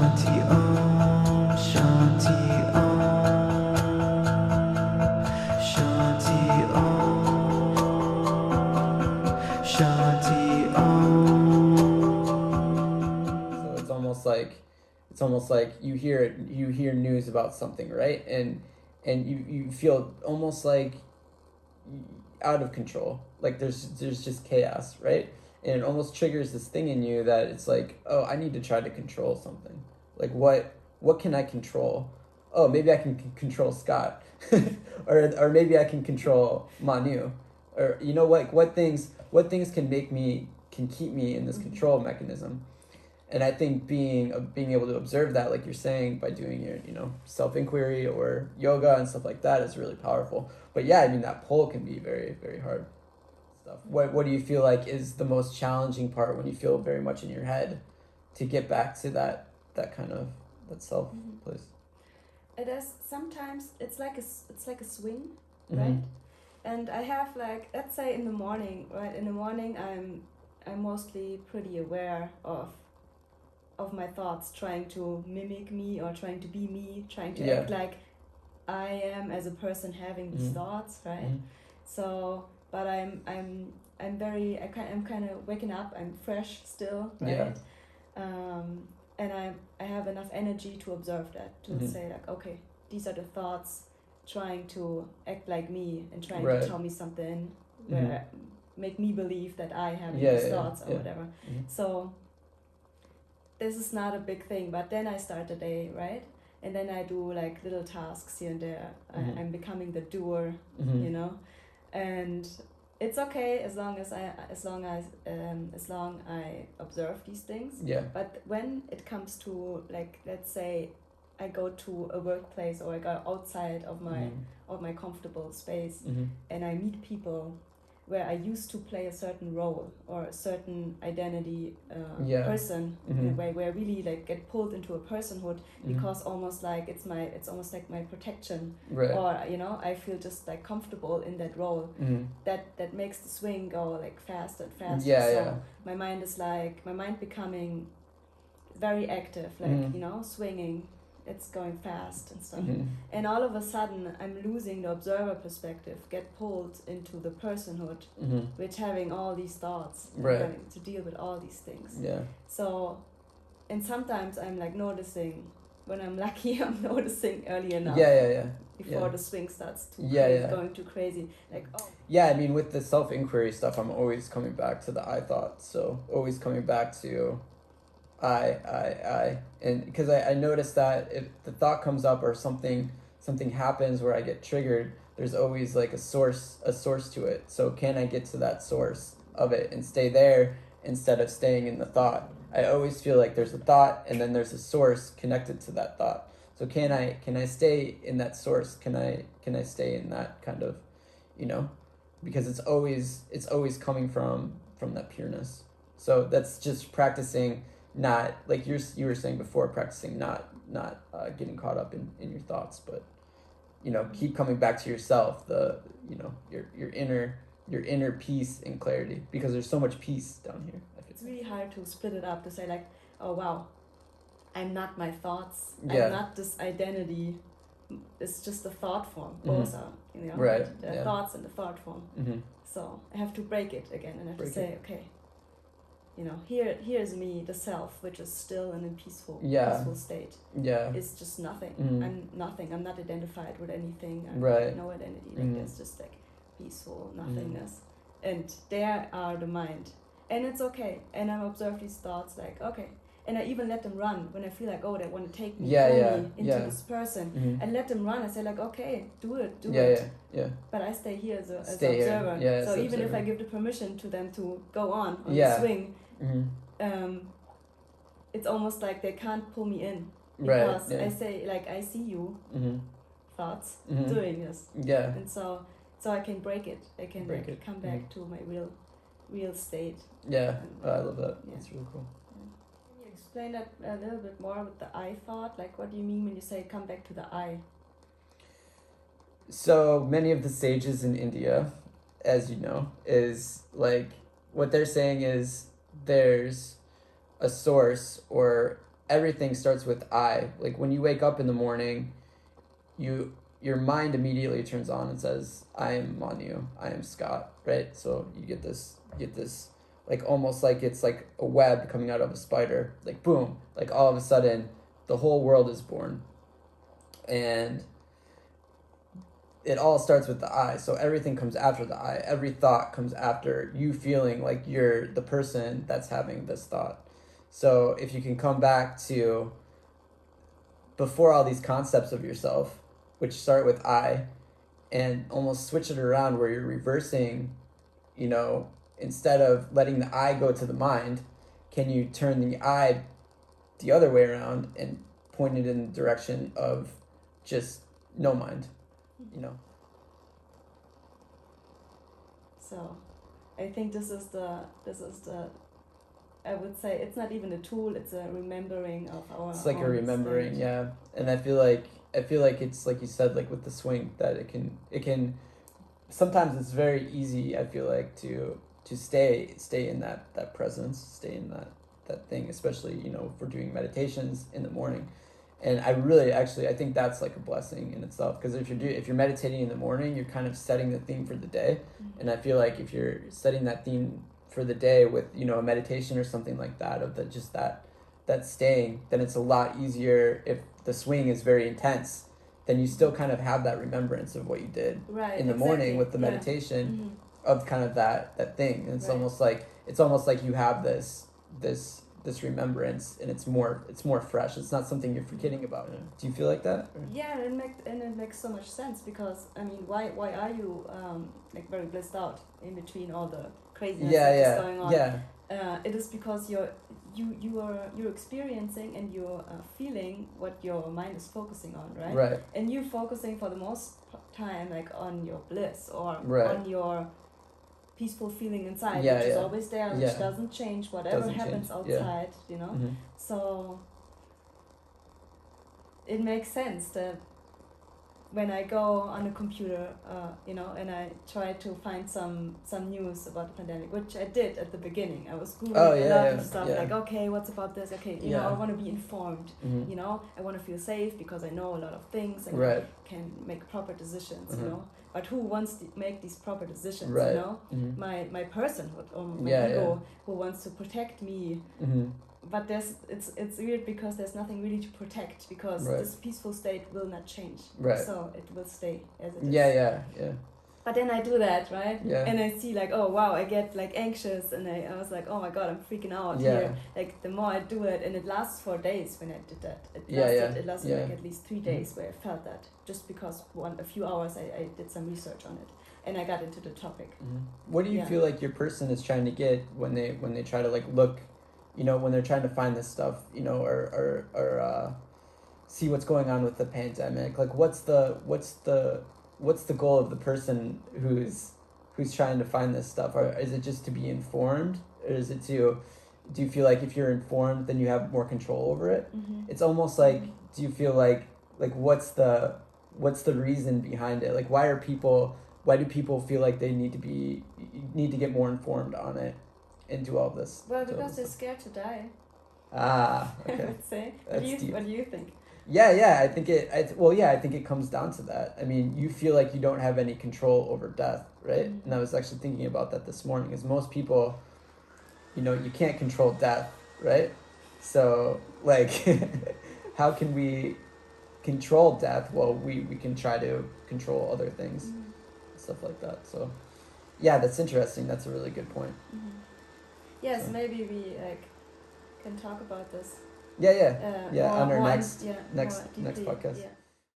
Shanti Om, Shanti Om, Shanti Om, Shanti Om. So it's almost like you hear news about something, right? And you feel almost like out of control. Like there's just chaos, right? And it almost triggers this thing in you that it's like, oh, I need to try to control something. Like what can I control? Oh, maybe I can control Scott, or maybe I can control Manu, or you know what things can keep me in this control mechanism. And I think being able to observe that, like you're saying, by doing your self inquiry or yoga and stuff like that, is really powerful. But yeah, I mean that pull can be very very hard stuff. What do you feel like is the most challenging part when you feel very much in your head to get back to that kind of that self place? It is sometimes it's like a swing, Mm-hmm. right? And I have like, let's say in the morning, right? In the morning I'm mostly pretty aware of my thoughts, trying to mimic me or trying to be me, trying to act like I am as a person having these thoughts, right? So, but I'm kind of waking up. I'm fresh still, right? And I have enough energy to observe that, to say like, okay, these are the thoughts trying to act like me and trying to tell me something, where make me believe that I have these thoughts or whatever. So this is not a big thing, but then I start the day, right? And then I do like little tasks here and there. I'm becoming the doer, and it's okay as long as I observe these things. Yeah. But when it comes to, like, let's say I go to a workplace or I go outside of my comfortable space and I meet people where I used to play a certain role or a certain identity person, in a way where I really like get pulled into a personhood because almost like it's almost like my protection, right. Or I feel just like comfortable in that role. That makes the swing go like faster and faster. My mind becoming very active, like swinging. It's going fast and stuff. And all of a sudden I'm losing the observer perspective, get pulled into the personhood, which having all these thoughts, having to deal with all these things. So, and sometimes I'm like noticing, when I'm lucky, I'm noticing early enough. Before the swing starts going too crazy. Like, oh. Yeah, I mean, with the self-inquiry stuff, I'm always coming back to the I thought. So always coming back to I, and because I noticed that if the thought comes up or something happens where I get triggered, there's always like a source to it. So can I get to that source of it and stay there instead of staying in the thought? I always feel like there's a thought and then there's a source connected to that thought. So can I stay in that source? Can I stay in that kind of, because it's always coming from that pureness. So that's just practicing. Not like you were saying before, practicing not getting caught up in your thoughts, but keep coming back to yourself, the your inner peace and clarity, because there's so much peace down here. It's really hard to split it up, to say like, oh wow, I'm not my thoughts, I'm not this identity, it's just a thought form. Both are, right. The thoughts and the thought form. So I have to break it again, and I have to say, okay, here's me, the self, which is still in a peaceful state. It's just nothing. I'm nothing. I'm not identified with anything. I have no identity. Like there's just like peaceful nothingness. And there are the mind. And it's okay. And I observe these thoughts like, okay. And I even let them run when I feel like, oh, they want to take me, into this person. And let them run. I say like, okay, do it. But I stay here as an observer. So even if I give the permission to them to go on the swing, it's almost like they can't pull me in, because I say like, I see you thoughts doing this, and so I can break it. I can come back to my real state. I love that. That's really cool. Can you explain that a little bit more with the I thought? Like, what do you mean when you say come back to the I? So many of the sages in India, as you know, is like, what they're saying is there's a source or everything starts with I. Like when you wake up in the morning, your mind immediately turns on and says, I am Manu, I am Scott, right? So you get this like almost like it's like a web coming out of a spider, like boom, like all of a sudden the whole world is born. And it all starts with the I. So everything comes after the I. Every thought comes after you feeling like you're the person that's having this thought. So if you can come back to before all these concepts of yourself, which start with I, and almost switch it around where you're reversing, instead of letting the I go to the mind, can you turn the I the other way around and point it in the direction of just no mind, So I think this is the I would say it's not even a tool, it's a remembering of our It's like a own remembering, state. yeah. And I feel like it's like you said, like with the swing, that it can sometimes it's very easy, I feel like, to stay in that presence, stay in that thing, especially, if we're doing meditations in the morning. And I really actually I think that's like a blessing in itself, because if you're meditating in the morning, you're kind of setting the theme for the day. Mm-hmm. And I feel like if you're setting that theme for the day with, a meditation or something like that, of that staying, then it's a lot easier. If the swing is very intense, then you still kind of have that remembrance of what you did Right, in the morning with the yeah. meditation. Mm-hmm. Of kind of that thing. And it's Right. almost like you have this remembrance, and it's more fresh. It's not something you're forgetting about. Do you feel like that? Yeah, and it makes so much sense, because I mean, why are you like very blissed out in between all the craziness that is going on? Yeah. It is because you're experiencing and you're feeling what your mind is focusing on, right? Right. And you focusing for the most time like on your bliss, or Right. on your peaceful feeling inside, Yeah, which is yeah. always there, which Yeah. doesn't change whatever Doesn't happens change, yeah. outside, Mm-hmm. So it makes sense that when I go on a computer, and I try to find some news about the pandemic, which I did at the beginning. I was Googling a lot of stuff, like, okay, what's about this? Okay, I want to be informed. Mm-hmm. I want to feel safe because I know a lot of things and Right. I can make proper decisions. Mm-hmm. But who wants to make these proper decisions? Right. Mm-hmm. My personhood, or my Yeah, ego, who wants to protect me. Mm-hmm. But it's weird, because there's nothing really to protect, because Right. this peaceful state will not change. Right. So it will stay as it is. Yeah. But then I do that, right? Yeah. And I see like, oh wow, I get like anxious, and I was like, oh my god, I'm freaking out here. Like the more I do it, and it lasts for days when I did that. It lasted like at least 3 days where I felt that, just because a few hours I did some research on it, and I got into the topic. Mm-hmm. What do you feel like your person is trying to get when they try to like look, when they're trying to find this stuff, or see what's going on with the pandemic? Like what's the goal of the person who's trying to find this stuff? Or is it just to be informed, or is it do you feel like if you're informed, then you have more control over it? Mm-hmm. It's almost like, do you feel like what's the reason behind it? Like why do people feel like they need to get more informed on it and do all this? Well, because they're scared to die. Okay. I would say. What do you think? Yeah, I think I think it comes down to that. I mean, you feel like you don't have any control over death, right? Mm-hmm. And I was actually thinking about that this morning, is most people, you can't control death, right? So, like, how can we control death? Well, we can try to control other things, stuff like that. So, yeah, that's interesting. That's a really good point. Mm-hmm. Yes, So. maybe we can talk about this. Yeah. On our more next more next deeply. podcast. Yeah.